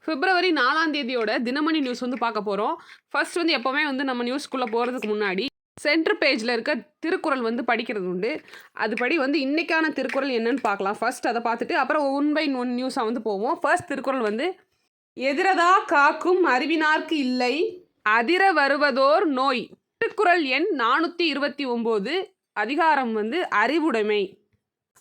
பிப்ரவரி 4ஆம் தேதியோட தினமணி நியூஸ் வந்து பார்க்க போகிறோம். ஃபர்ஸ்ட் வந்து எப்போவுமே வந்து நம்ம நியூஸ்க்குள்ளே போகிறதுக்கு முன்னாடி சென்டர் பேஜில் இருக்க திருக்குறள் வந்து படிக்கிறது உண்டு. அதுபடி வந்து இன்றைக்கான திருக்குறள் என்னன்னு பார்க்கலாம். ஃபர்ஸ்ட் அதை பார்த்துட்டு அப்புறம் ஒன் பை ஒன் நியூஸாக வந்து போவோம். ஃபர்ஸ்ட் திருக்குறள் வந்து எதிரதா காக்கும் அறிவினார்க்கு இல்லை அதிர வருவதோர் நோய். திருக்குறள் எண் 429, அதிகாரம் வந்து அறிவுடைமை.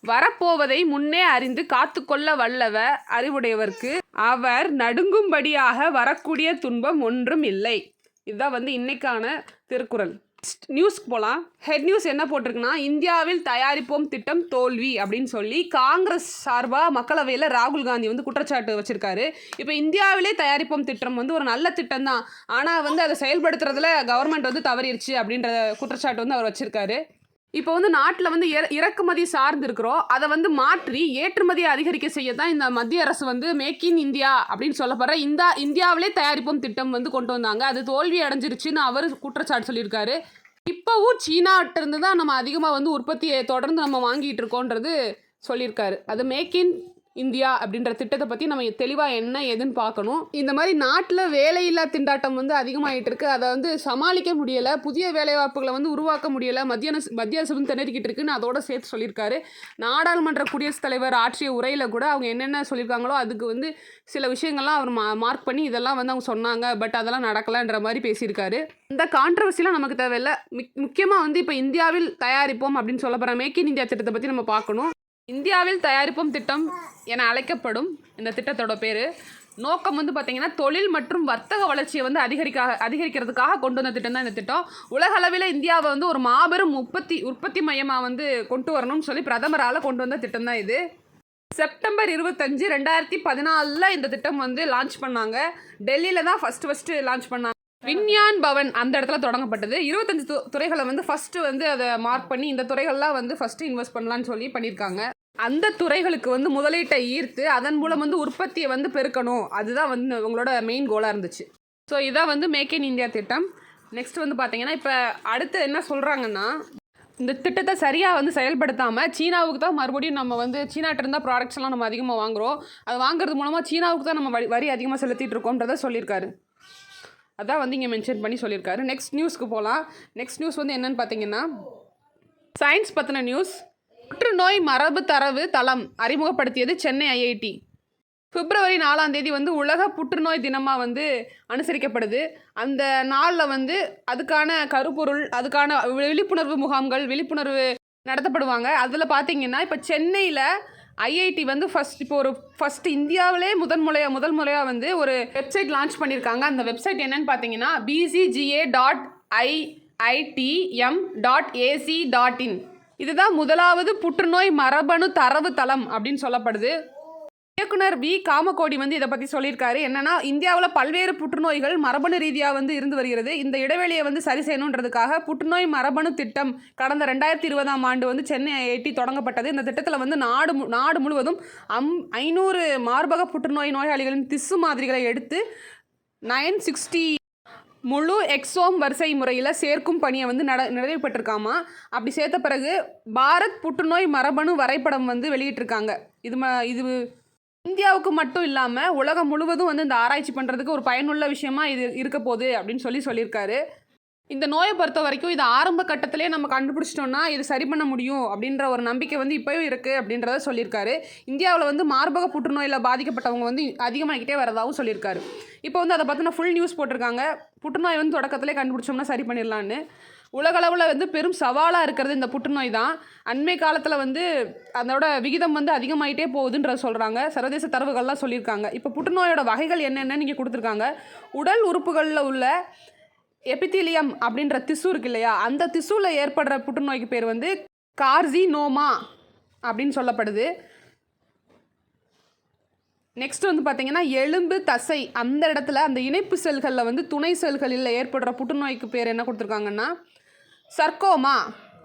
வரப்போவதை முன்னே அறிந்து காத்துக்கொள்ள வல்லவ அறிவுடையவர்க்கு அவர் நடுங்கும்படியாக வரக்கூடிய துன்பம் ஒன்றும் இல்லை. இதுதான் வந்து இன்னைக்கான திருக்குறள். நியூஸ்க்கு போகலாம். ஹெட் நியூஸ் என்ன போட்டிருக்குன்னா, இந்தியாவில் தயாரிப்போம் திட்டம் தோல்வி அப்படின்னு சொல்லி காங்கிரஸ் சார்பாக மக்களவையில் ராகுல் காந்தி வந்து குற்றச்சாட்டு வச்சிருக்காரு. இப்போ இந்தியாவிலே தயாரிப்போம் திட்டம் வந்து ஒரு நல்ல திட்டம் தான், ஆனால் வந்து அதை செயல்படுத்துறதுல கவர்மெண்ட் வந்து தவறிடுச்சு அப்படின்ற குற்றச்சாட்டு வந்து அவர் வச்சிருக்காரு. இப்போ வந்து நாட்டில் வந்து இறக்குமதி சார்ந்து இருக்கிறோம், அதை வந்து மாற்றி ஏற்றுமதியை அதிகரிக்க செய்ய தான் இந்த மத்திய அரசு வந்து மேக் இன் இந்தியா அப்படின்னு சொல்லப்படுற இந்தியாவிலே தயாரிப்போம் திட்டம் வந்து கொண்டு வந்தாங்க. அது தோல்வி அடைஞ்சிருச்சுன்னு அவர் குற்றச்சாட்டு சொல்லியிருக்காரு. இப்போவும் சீனாட்ட இருந்து தான் நம்ம அதிகமாக வந்து உற்பத்தியை தொடர்ந்து நம்ம வாங்கிட்டு இருக்கோன்றது சொல்லியிருக்காரு. அது மேக் இன் இந்தியா அப்படின்ற திட்டத்தை பற்றி நம்ம தெளிவாக என்ன ஏதுன்னு பார்க்கணும். இந்த மாதிரி நாட்டில் வேலையில்லா திண்டாட்டம் வந்து அதிகமாகிட்டு இருக்கு. அதை வந்து சமாளிக்க முடியலை, புதிய வேலைவாய்ப்புகளை வந்து உருவாக்க முடியலை, மத்திய அரசு வந்து திணறிக்கிட்டு இருக்குன்னு அதோட சேர்த்து சொல்லியிருக்காரு. நாடாளுமன்ற குடியரசுத் தலைவர் ஆற்றிய உரையில் கூட அவங்க என்னென்ன சொல்லியிருக்காங்களோ அதுக்கு வந்து சில விஷயங்கள்லாம் அவர் மார்க் பண்ணி இதெல்லாம் வந்து அவங்க சொன்னாங்க, பட் அதெல்லாம் நடக்கலைன்ற மாதிரி பேசியிருக்காரு. இந்த கான்ட்ரவர்சிலாம் நமக்கு தேவையில்லை. முக்கியமாக வந்து இப்போ இந்தியாவில் தயாரிப்போம் அப்படின்னு சொல்ல போகிற மேக் இன் இந்தியா திட்டத்தை பற்றி நம்ம பார்க்கணும். இந்தியாவில் தயாரிப்போம் திட்டம் என அழைக்கப்படும் இந்த திட்டத்தோட பேர் நோக்கம் வந்து பார்த்திங்கன்னா தொழில் மற்றும் வர்த்தக வளர்ச்சியை வந்து அதிகரிக்கிறதுக்காக கொண்டு வந்த திட்டம் தான் இந்த திட்டம். உலக அளவில் இந்தியாவை வந்து ஒரு மாபெரும் உற்பத்தி மையமாக வந்து கொண்டு வரணும்னு சொல்லி பிரதமரால் கொண்டு வந்த திட்டம் தான் இது. செப்டம்பர் 25, 2014 இந்த திட்டம் வந்து லான்ச் பண்ணாங்க. டெல்லியில் தான் ஃபஸ்ட்டு லான்ச் பண்ணாங்க. விஞ்ஞான் பவன் அந்த இடத்துல தொடங்கப்பட்டது. 25 துறைகளை வந்து ஃபஸ்ட்டு வந்து அதை மார்க் பண்ணி இந்த துறைகள்லாம் வந்து ஃபஸ்ட்டு இன்வெஸ்ட் பண்ணலான்னு சொல்லி பண்ணியிருக்காங்க. அந்த துறைகளுக்கு வந்து முதலீட்டை ஈர்த்து அதன் மூலம் வந்து உற்பத்தியை வந்து பெருக்கணும், அதுதான் வந்து உங்களோட மெயின் கோலாக இருந்துச்சு. ஸோ இதான் வந்து மேக் இன் இந்தியா திட்டம். நெக்ஸ்ட் வந்து பார்த்தீங்கன்னா இப்போ அடுத்து என்ன சொல்கிறாங்கன்னா, இந்த திட்டத்தை சரியாக வந்து செயல்படுத்தாமல் சீனாவுக்கு தான் மறுபடியும் நம்ம வந்து சீனாட்ட இருந்தால் ப்ராடக்ட்ஸ்லாம் நம்ம அதிகமாக வாங்குகிறோம், அது வாங்குறது மூலமாக சீனாவுக்கு தான் நம்ம வரி அதிகமாக செலுத்திட்டு இருக்கோன்றதை சொல்லியிருக்காரு. அதான் வந்து இங்கே மென்ஷன் பண்ணி சொல்லியிருக்காரு. நெக்ஸ்ட் நியூஸ்க்கு போகலாம். நெக்ஸ்ட் நியூஸ் வந்து என்னென்னு பார்த்தீங்கன்னா, சயின்ஸ் பற்றின நியூஸ். புற்றுநோய் மரபு தரவு தளம் அறிமுகப்படுத்தியது சென்னை ஐஐடி. பிப்ரவரி 4ஆம் தேதி வந்து உலக புற்றுநோய் தினமாக வந்து அனுசரிக்கப்படுது. அந்த நாளில் வந்து அதுக்கான கருப்பொருள், அதுக்கான விழிப்புணர்வு முகாம்கள் நடத்தப்படுவாங்க. அதில் பார்த்தீங்கன்னா இப்போ சென்னையில் ஐஐடி வந்து ஃபஸ்ட் இந்தியாவிலே முதல் முறையாக வந்து ஒரு வெப்சைட் லான்ச் பண்ணியிருக்காங்க. அந்த வெப்சைட் என்னன்னு பார்த்தீங்கன்னா bcga.iitm.ac.in. இதுதான் முதலாவது புற்றுநோய் மரபணு தரவு தளம் அப்படின்னு சொல்லப்படுது. இயக்குனர் வி காமகோடி வந்து இதை பற்றி சொல்லியிருக்காரு. என்னன்னா, இந்தியாவில் பல்வேறு புற்றுநோய்கள் மரபணு ரீதியாக வந்து இருந்து வருகிறது. இந்த இடைவெளியை வந்து சரி செய்யணுன்றதுக்காக புற்றுநோய் மரபணு திட்டம் கடந்த 2020ஆம் ஆண்டு வந்து சென்னை ஐஐடி தொடங்கப்பட்டது. இந்த திட்டத்தில் வந்து நாடு முழுவதும் 500 மார்பக புற்றுநோய் நோயாளிகளின் திசு மாதிரிகளை எடுத்து 960 முழு எக்ஸோம் வரிசை முறையில் சேர்க்கும் பணியை வந்து நிறைவேற்றிருக்காமா. அப்படி சேர்த்த பிறகு பாரத் புற்றுநோய் மரபணு வரைபடம் வந்து வெளியிட்டிருக்காங்க. இது இந்தியாவுக்கு மட்டும் இல்லாமல் உலகம் முழுவதும் வந்து இந்த ஆராய்ச்சி பண்ணுறதுக்கு ஒரு பயனுள்ள விஷயமா இது இருக்க போகுது அப்படின்னு சொல்லியிருக்காரு. இந்த நோயை பொறுத்த வரைக்கும் இது ஆரம்ப கட்டத்திலே நம்ம கண்டுபிடிச்சிட்டோம்னா இது சரி பண்ண முடியும் அப்படின்ற ஒரு நம்பிக்கை வந்து இப்போயும் இருக்குது அப்படின்றத சொல்லியிருக்காரு. இந்தியாவில் வந்து மார்பக புற்றுநோயில் பாதிக்கப்பட்டவங்க வந்து அதிகமாகிக்கிட்டே வரதாகவும் சொல்லியிருக்காரு. இப்போ வந்து அதை பற்றின ஃபுல் நியூஸ் போட்டிருக்காங்க. புற்றுநோய் வந்து தொடக்கத்திலே கண்டுபிடிச்சோம்னா சரி பண்ணிடலான்னு. உலகளவில் வந்து பெரும் சவாலாக இருக்கிறது இந்த புற்றுநோய் தான். அண்மை காலத்தில் வந்து அதோட விகிதம் வந்து அதிகமாகிட்டே போகுதுன்றத சொல்கிறாங்க. சர்வதேச தரவுகள்லாம் சொல்லியிருக்காங்க. இப்போ புற்றுநோயோட வகைகள் என்னென்னு நீங்கள் கொடுத்துருக்காங்க. உடல் உறுப்புகளில் உள்ள எபித்தீலியம் அப்படின்ற திசு இருக்கு இல்லையா, அந்த திசுவில் ஏற்படுற புற்றுநோய்க்கு பேர் வந்து கார்சினோமா அப்படின்னு சொல்லப்படுது. நெக்ஸ்ட் வந்து பார்த்தீங்கன்னா எலும்பு தசை அந்த இடத்துல அந்த இணைப்பு செல்களில் வந்து துணை செல்களில் ஏற்படுற புற்றுநோய்க்கு பேர் என்ன கொடுத்துருக்காங்கன்னா சர்க்கோமா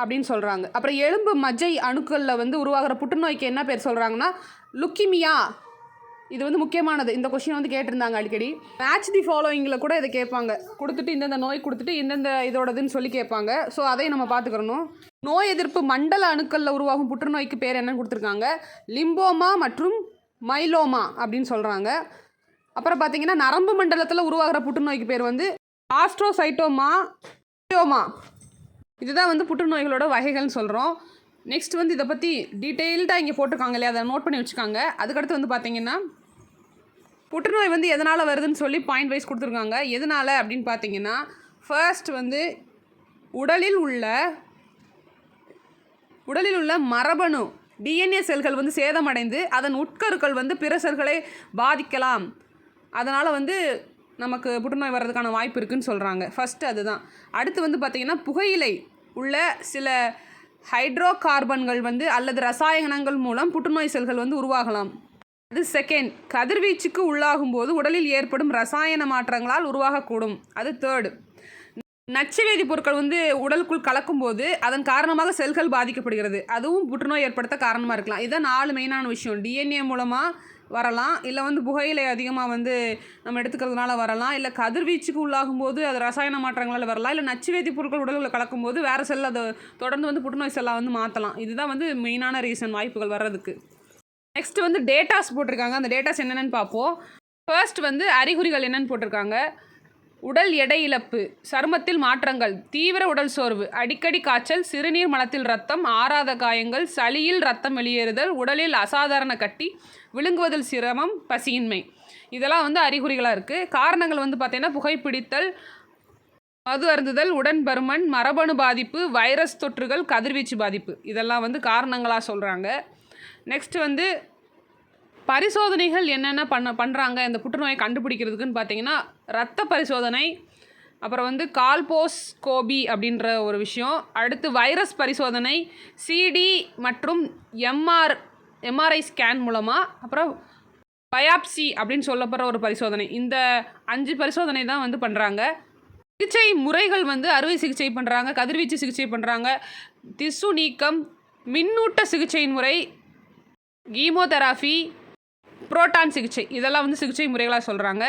அப்படின்னு சொல்கிறாங்க. அப்புறம் எலும்பு மஜ்ஜை அணுக்களில் வந்து உருவாகிற புற்றுநோய்க்கு என்ன பேர் சொல்கிறாங்கன்னா லுக்கிமியா. இது வந்து முக்கியமானது. இந்த கொஷின் வந்து கேட்டிருந்தாங்க அடிக்கடி. மேட்ச் தி ஃபாலோயிங்கில் கூட இதை கேட்பாங்க, கொடுத்துட்டு இந்தந்த நோய் கொடுத்துட்டு இந்தந்த இதோடதுன்னு சொல்லி கேட்பாங்க. ஸோ அதையும் நம்ம பார்த்துக்கிறணும். நோய் எதிர்ப்பு மண்டல அணுக்களில் உருவாகும் புற்றுநோய்க்கு பேர் என்னன்னு கொடுத்துருக்காங்க லிம்போமா மற்றும் மைலோமா அப்படின்னு சொல்கிறாங்க. அப்புறம் பார்த்தீங்கன்னா நரம்பு மண்டலத்தில் உருவாகிற புற்றுநோய்க்கு பேர் வந்து ஆஸ்ட்ரோசைட்டோமா. இதுதான் வந்து புற்றுநோய்களோட வகைகள்னு சொல்கிறோம். நெக்ஸ்ட் வந்து இதை பற்றி டீட்டெயில்டாக இங்கே போட்டிருக்காங்க இல்லையா, அதை நோட் பண்ணி வச்சுக்காங்க. அதுக்கடுத்து வந்து பார்த்தீங்கன்னா புற்றுநோய் வந்து எதனால் வருதுன்னு சொல்லி பாயிண்ட் வைஸ் கொடுத்துருக்காங்க. எதனால் அப்படின்னு பார்த்தீங்கன்னா ஃபர்ஸ்ட் வந்து உடலில் உள்ள மரபணு டிஎன்ஏ செல்கள் வந்து சேதமடைந்து அதன் உட்கருக்கள் வந்து பிற செல்களை பாதிக்கலாம். அதனால் வந்து நமக்கு புற்றுநோய் வர்றதுக்கான வாய்ப்பு இருக்குதுன்னு சொல்கிறாங்க. ஃபஸ்ட்டு அதுதான். அடுத்து வந்து பார்த்திங்கன்னா புகையிலை உள்ள சில ஹைட்ரோ கார்பன்கள் வந்து அல்லது ரசாயனங்கள் மூலம் புற்றுநோய் செல்கள் வந்து உருவாகலாம். அது செகண்ட். கதிர்வீச்சுக்கு உள்ளாகும் போது உடலில் ஏற்படும் ரசாயன மாற்றங்களால் உருவாகக்கூடும். அது தேர்டு. நச்சு வேதிப் பொருட்கள் வந்து உடலுக்குள் கலக்கும்போது அதன் காரணமாக செல்கள் பாதிக்கப்படுகிறது. அதுவும் புற்றுநோய் ஏற்படுத்த காரணமாக இருக்கலாம். இதுதான் 4 மெயினான விஷயம். டிஎன்ஏ மூலமாக வரலாம், இல்லை வந்து புகையிலை அதிகமாக வந்து நம்ம எடுத்துக்கிறதுனால வரலாம், இல்லை கதிர்வீச்சுக்கு உள்ளாகும் போது அது ரசாயன மாற்றங்களால் வரலாம், இல்லை நச்சு வேதிப் பொருட்கள் உடலில் கலக்கும்போது வேறு செல் அதை தொடர்ந்து வந்து புற்றுநோய் செல்லாக வந்து மாற்றலாம். இதுதான் வந்து மெயினான ரீசன் வாய்ப்புகள் வர்றதுக்கு. நெக்ஸ்ட் வந்து டேட்டாஸ் போட்டிருக்காங்க. அந்த டேட்டாஸ் என்னென்னு பார்ப்போம். ஃபர்ஸ்ட் வந்து அறிகுறிகள் என்னென்னு போட்டிருக்காங்க. உடல் எடை இழப்பு, சருமத்தில் மாற்றங்கள், தீவிர உடல் சோர்வு, அடிக்கடி காய்ச்சல், சிறுநீர் மலத்தில் ரத்தம், ஆறாத காயங்கள், சளியில் ரத்தம் வெளியேறுதல், உடலில் அசாதாரண கட்டி, விழுங்குவதில் சிரமம், பசியின்மை. இதெல்லாம் வந்து அறிகுறிகளாக இருக்குது. காரணங்கள் வந்து பார்த்திங்கன்னா புகைப்பிடித்தல், மது அருந்துதல், உடன் பருமன், மரபணு பாதிப்பு, வைரஸ் தொற்றுகள், கதிர்வீச்சு பாதிப்பு, இதெல்லாம் வந்து காரணங்களாக சொல்கிறாங்க. நெக்ஸ்ட் வந்து பரிசோதனைகள் என்னென்ன பண்ணுறாங்க இந்த புற்றுநோயை கண்டுபிடிக்கிறதுக்குன்னு பார்த்தீங்கன்னா இரத்த பரிசோதனை, அப்புறம் வந்து கால்போஸ்கோபி அப்படின்ற ஒரு விஷயம், அடுத்து வைரஸ் பரிசோதனை, சிடி மற்றும் எம்ஆர்ஐ ஸ்கேன் மூலமாக, அப்புறம் பயாப்சி அப்படின்னு சொல்லப்படுற ஒரு பரிசோதனை. இந்த 5 பரிசோதனை தான் வந்து பண்ணுறாங்க. சிகிச்சை முறைகள் வந்து அறுவை சிகிச்சை பண்ணுறாங்க, கதிர்வீச்சு சிகிச்சை பண்ணுறாங்க, திசு நீக்கம், மின்னூட்ட சிகிச்சை முறை, கீமோதெராபி, புரோட்டான் சிகிச்சை, இதெல்லாம் வந்து சிகிச்சை முறைகளாக சொல்கிறாங்க.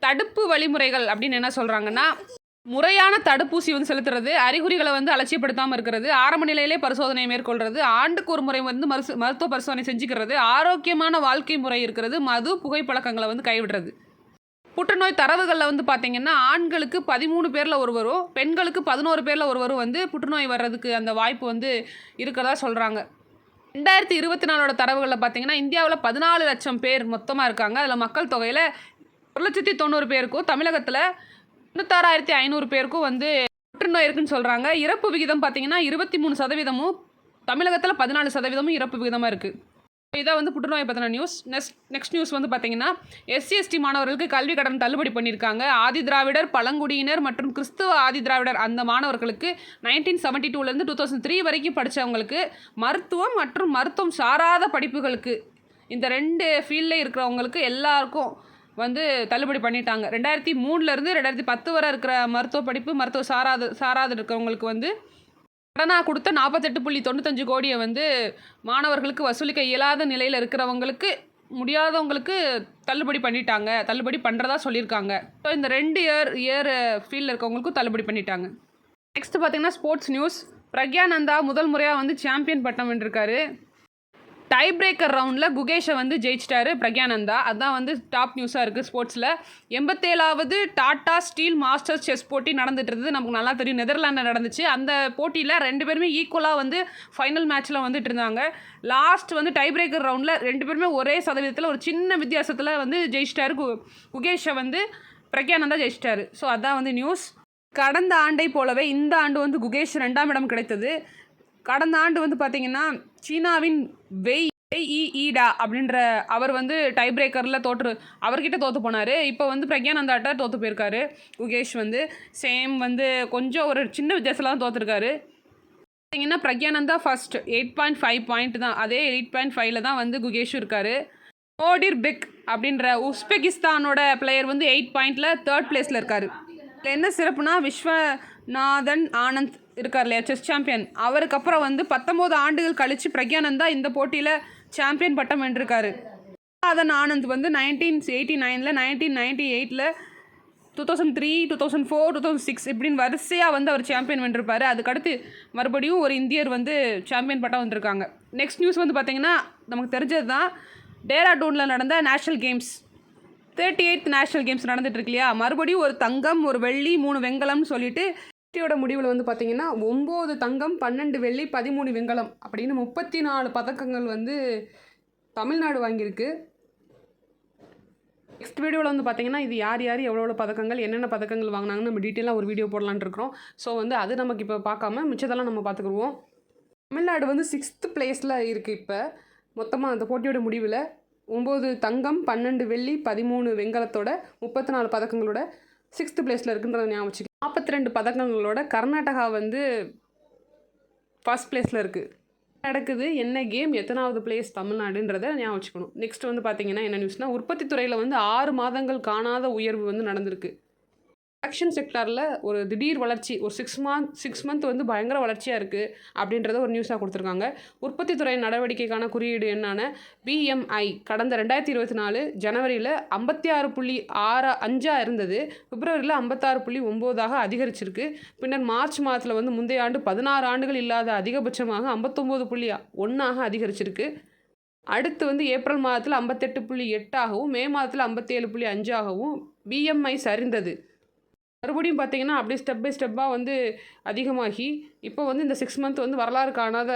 தடுப்பு வழிமுறைகள் அப்படின்னு என்ன சொல்கிறாங்கன்னா முறையான தடுப்பூசி வந்து செலுத்துறது, அறிகுறிகளை வந்து அலட்சியப்படுத்தாமல் இருக்கிறது, ஆரம்ப நிலையிலே பரிசோதனை மேற்கொள்கிறது, ஆண்டுக்கு ஒரு முறை வந்து மருத்துவ பரிசோதனை செஞ்சுக்கிறது, ஆரோக்கியமான வாழ்க்கை முறை இருக்கிறது, மது புகைப்பழக்கங்களை வந்து கைவிடுறது. புற்றுநோய் தரவுகளில் வந்து பார்த்திங்கன்னா ஆண்களுக்கு 13 பேரில் ஒருவரும், பெண்களுக்கு 11 பேரில் ஒருவரும் வந்து புற்றுநோய் வர்றதுக்கு அந்த வாய்ப்பு வந்து இருக்கிறதா சொல்கிறாங்க. 2024 தரவுகளில் பார்த்திங்கன்னா இந்தியாவில் 14 லட்சம் பேர் மொத்தமாக இருக்காங்க. அதில் மக்கள் தொகையில் 1,90,000 பேருக்கும், தமிழகத்தில் 96,500 பேருக்கும் வந்து புற்றுநோய் இருக்குன்னு சொல்கிறாங்க. இறப்பு விகிதம் பார்த்திங்கன்னா 23%, தமிழகத்தில் 14% இறப்பு விகிதமாக இருக்குது. இதான் வந்து புற்றுநோயை பற்றின நியூஸ். நெக்ஸ்ட் நியூஸ் வந்து பார்த்திங்கன்னா SC/ST மாணவர்களுக்கு கல்வி கடன் தள்ளுபடி பண்ணியிருக்காங்க. ஆதி திராவிடர், பழங்குடியினர் மற்றும் கிறிஸ்துவ ஆதி திராவிடர் அந்த மாணவர்களுக்கு 1972லேருந்து 2003 வரைக்கும் படித்தவங்களுக்கு மருத்துவம் மற்றும் மருத்துவம் சாராத படிப்புகளுக்கு இந்த 2 ஃபீல்டில் இருக்கிறவங்களுக்கு எல்லாருக்கும் வந்து தள்ளுபடி பண்ணிட்டாங்க. 2003லேருந்து 2010 வரை இருக்கிற மருத்துவ படிப்பு, மருத்துவ சாராத இருக்கிறவங்களுக்கு வந்து கடனாக கொடுத்த 48.95 கோடியை வந்து மாணவர்களுக்கு வசூலிக்க இயலாத நிலையில் இருக்கிறவங்களுக்கு, முடியாதவங்களுக்கு தள்ளுபடி பண்ணிட்டாங்க, தள்ளுபடி பண்ணுறதா சொல்லியிருக்காங்க. ஸோ இந்த 2 இயர் ஃபீல்டில் இருக்கவங்களுக்கும் தள்ளுபடி பண்ணிட்டாங்க. நெக்ஸ்ட் பார்த்திங்கன்னா ஸ்போர்ட்ஸ் நியூஸ். பிரக்யானந்தா முதல் முறையாக வந்து சாம்பியன் பட்டம் வென்றிருக்காரு. டை பிரேக்கர் ரவுண்டில் குகேஷை வந்து ஜெயிச்சிட்டாரு பிரக்யானந்தா. அதுதான் வந்து டாப் நியூஸாக இருக்குது ஸ்போர்ட்ஸில். 87வது டாடா ஸ்டீல் மாஸ்டர்ஸ் செஸ் போட்டி நடந்துட்டு இருந்தது. நமக்கு நல்லா தெரியும், நெதர்லாண்டில் நடந்துச்சு. அந்த போட்டியில் 2 பேருமே ஈக்குவலாக வந்து ஃபைனல் மேட்ச்சில் வந்துட்டு இருந்தாங்க. லாஸ்ட் வந்து டை பிரேக்கர் ரவுண்டில் 2 பேருமே ஒரே சதவீதத்தில் ஒரு சின்ன வித்தியாசத்தில் வந்து ஜெயிச்சிட்டாரு. குகேஷை வந்து பிரக்யானந்தா ஜெயிச்சிட்டாரு. ஸோ அதுதான் வந்து நியூஸ். கடந்த ஆண்டை போலவே இந்த ஆண்டு வந்து குகேஷ் 2ஆம் இடம் கிடைத்தது. கடந்த ஆண்டு வந்து பார்த்திங்கன்னா சீனாவின் வெய்ஈடா அப்படின்ற அவர் வந்து டை பிரேக்கரில் அவர்கிட்ட தோற்று போனார். இப்போ வந்து பிரக்யானந்தாட்ட தோற்று போயிருக்காரு குகேஷ். வந்து சேம் வந்து கொஞ்சம் ஒரு சின்ன வித்தியாசத்தில் தான் தோற்றுருக்காரு. பார்த்திங்கன்னா பிரக்யானந்தா ஃபர்ஸ்ட் 8.5 பாயிண்ட் தான். அதே 8.5ல் தான் வந்து குகேஷும் இருக்கார். ஓடிர் பெக் அப்படின்ற உஸ்பெகிஸ்தானோட பிளேயர் வந்து 8 பாயிண்டில் 3rd பிளேஸில் இருக்கார். இதில் என்ன சிறப்புனா விஸ்வநாதன் ஆனந்த் இருக்கார் இல்லையா, செஸ் சாம்பியன், அவருக்கு அப்புறம் வந்து 19 ஆண்டுகள் கழித்து பிரக்யானந்தா இந்த போட்டியில் சாம்பியன் பட்டம் வென்றிருக்காரு. விஸ்வநாதன் ஆனந்த் வந்து 1989ல், 1998ல், 2003, 2004, 2006 இப்படின்னு வரிசையாக வந்து அவர் சாம்பியன் வென்றிருப்பார். அதுக்கடுத்து மறுபடியும் ஒரு இந்தியர் வந்து சாம்பியன் பட்டம் வந்திருக்காங்க. நெக்ஸ்ட் நியூஸ் வந்து பார்த்திங்கன்னா நமக்கு தெரிஞ்சது தான், டேராடூனில் நடந்த national games 38th national games நடந்துட்டு இருக்கு இல்லையா, மறுபடியும் ஒரு தங்கம், ஒரு வெள்ளி, 3 வெண்கலம்னு சொல்லிட்டு போட்டியோட முடிவில் வந்து பார்த்தீங்கன்னா 9 தங்கம், 12 வெள்ளி, 13 வெண்கலம் அப்படின்னு 34 பதக்கங்கள் வந்து தமிழ்நாடு வாங்கியிருக்கு. நெக்ஸ்ட் வீடியோவில் வந்து பார்த்தீங்கன்னா இது யார் யார் எவ்வளோ பதக்கங்கள், என்னென்ன பதக்கங்கள் வாங்கினாங்கன்னு நம்ம டீட்டெயிலாக ஒரு வீடியோ போடலான்னு இருக்கிறோம். ஸோ வந்து அது நமக்கு இப்போ பார்க்காம மிச்சதெல்லாம் நம்ம பார்த்துக்குருவோம். தமிழ்நாடு வந்து 6th பிளேஸில் இருக்குது. இப்போ மொத்தமாக அந்த போட்டியோட முடிவில் 9 தங்கம், 12 வெள்ளி, 13 வெண்கலத்தோட 34 பதக்கங்களோட 6th பிளேஸில் இருக்குன்றத ஞாபகம் வச்சுக்க. 42 பதக்கங்களோட கர்நாடகா வந்து ஃபர்ஸ்ட் பிளேஸில் இருக்குது. நடக்குது, என்ன கேம், எத்தனாவது பிளேஸ் தமிழ்நாடுன்றதை ஞாபகம் வச்சுக்கணும். நெக்ஸ்ட் வந்து பார்த்தீங்கன்னா என்ன நியூஸ்னால், உற்பத்தி துறையில் வந்து 6 மாதங்கள் காணாத உயர்வு வந்து நடந்திருக்கு. ப்ரொடக்ஷன் செக்டாரில் ஒரு திடீர் வளர்ச்சி, ஒரு 6 மந்த் வந்து பயங்கர வளர்ச்சியாக இருக்குது அப்படின்றத ஒரு நியூஸாக கொடுத்துருக்காங்க. உற்பத்தி துறை நடவடிக்கைக்கான குறியீடு என்னான BMI கடந்த 2024 ஜனவரியில் 56.65 இருந்தது. பிப்ரவரியில் 56.9 அதிகரிச்சிருக்கு. பின்னர் மார்ச் மாதத்தில் வந்து முந்தைய ஆண்டு 16 ஆண்டுகள் இல்லாத அதிகபட்சமாக 59.1 அதிகரிச்சிருக்கு. அடுத்து வந்து ஏப்ரல் மாதத்தில் 58.8 மே மாதத்தில் 57.5 BMI சரிந்தது. மறுபடியும் பார்த்தீங்கன்னா அப்படியே ஸ்டெப் பை ஸ்டெப்பாக வந்து அதிகமாகி இப்போ வந்து இந்த 6 மந்த் வந்து வரலாறு காணாத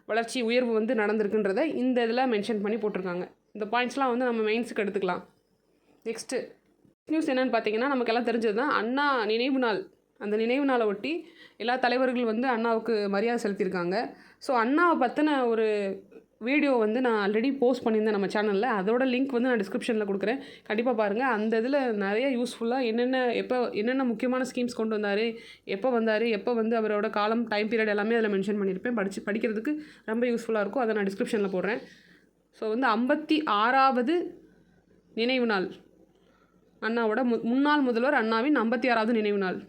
வளர்ச்சி உயர்வு வந்து நடந்திருக்குன்றதை இந்த இதில் மென்ஷன் பண்ணி போட்டிருக்காங்க. இந்த பாயிண்ட்ஸ்லாம் வந்து நம்ம மெயின்ஸுக்கு எடுத்துக்கலாம். நெக்ஸ்ட்டு நியூஸ் என்னென்னு பார்த்தீங்கன்னா, நமக்கெல்லாம் தெரிஞ்சது தான் அண்ணா நினைவு நாள். அந்த நினைவு நாளை ஒட்டி எல்லா தலைவர்கள் வந்து அண்ணாவுக்கு மரியாதை செலுத்தியிருக்காங்க. ஸோ அண்ணாவை பற்றின ஒரு வீடியோ வந்து நான் ஆல்ரெடி போஸ்ட் பண்ணியிருந்தேன் நம்ம சேனலில். அதோட லிங்க் வந்து நான் டிஸ்கிரிப்ஷனில் கொடுக்குறேன், கண்டிப்பாக பாருங்கள். அந்த இதில் நிறைய யூஸ்ஃபுல்லாக என்னென்ன முக்கியமான ஸ்கீம்ஸ் கொண்டு வந்தார், எப்போ வந்து அவரோட காலம், டைம் பீரியட் எல்லாமே அதில் மென்ஷன் பண்ணியிருப்பேன். படிக்கிறதுக்கு ரொம்ப யூஸ்ஃபுல்லாக இருக்கும். அதை நான் டிஸ்கிரிப்ஷனில் போடுறேன். ஸோ வந்து 56வது நினைவு நாள், அண்ணாவோட முன்னாள் முதல்வர் அண்ணாவின் 56வது நினைவு நாள்.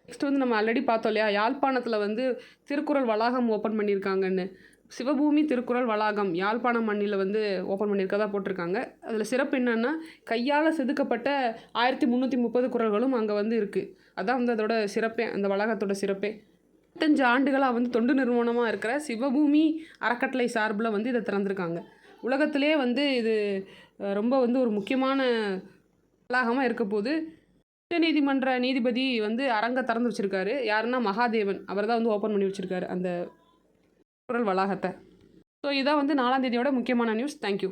நெக்ஸ்ட் வந்து நம்ம ஆல்ரெடி பார்த்தோம் இல்லையா, யாழ்ப்பாணத்தில் வந்து திருக்குறள் வளாகம் ஓப்பன் பண்ணியிருக்காங்கன்னு. சிவபூமி திருக்குறள் வளாகம் யாழ்ப்பாணம் மண்ணில் வந்து ஓப்பன் பண்ணியிருக்கதா போட்டிருக்காங்க. அதில் சிறப்பு என்னென்னா, கையால் செதுக்கப்பட்ட 1330 குறள்களும் அங்கே வந்து இருக்குது. அதான் வந்து அதோட சிறப்பே, அந்த வளாகத்தோட சிறப்பே. 25 ஆண்டுகளாக வந்து தொண்டு நிறுவனமாக இருக்கிற சிவபூமி அறக்கட்டளை சார்பில் வந்து இதை திறந்திருக்காங்க. உலகத்திலே வந்து இது ரொம்ப வந்து ஒரு முக்கியமான வளாகமாக இருக்க போது. உச்ச நீதிமன்ற நீதிபதி வந்து அரங்க திறந்து வச்சுருக்காரு. யாருன்னா மகாதேவன், அவர் தான் வந்து ஓப்பன் பண்ணி வச்சுருக்காரு அந்த குறள் வளாகத்தை. ஸோ இதான் வந்து 4ஆம் தேதியோட முக்கியமான நியூஸ். தேங்க்யூ.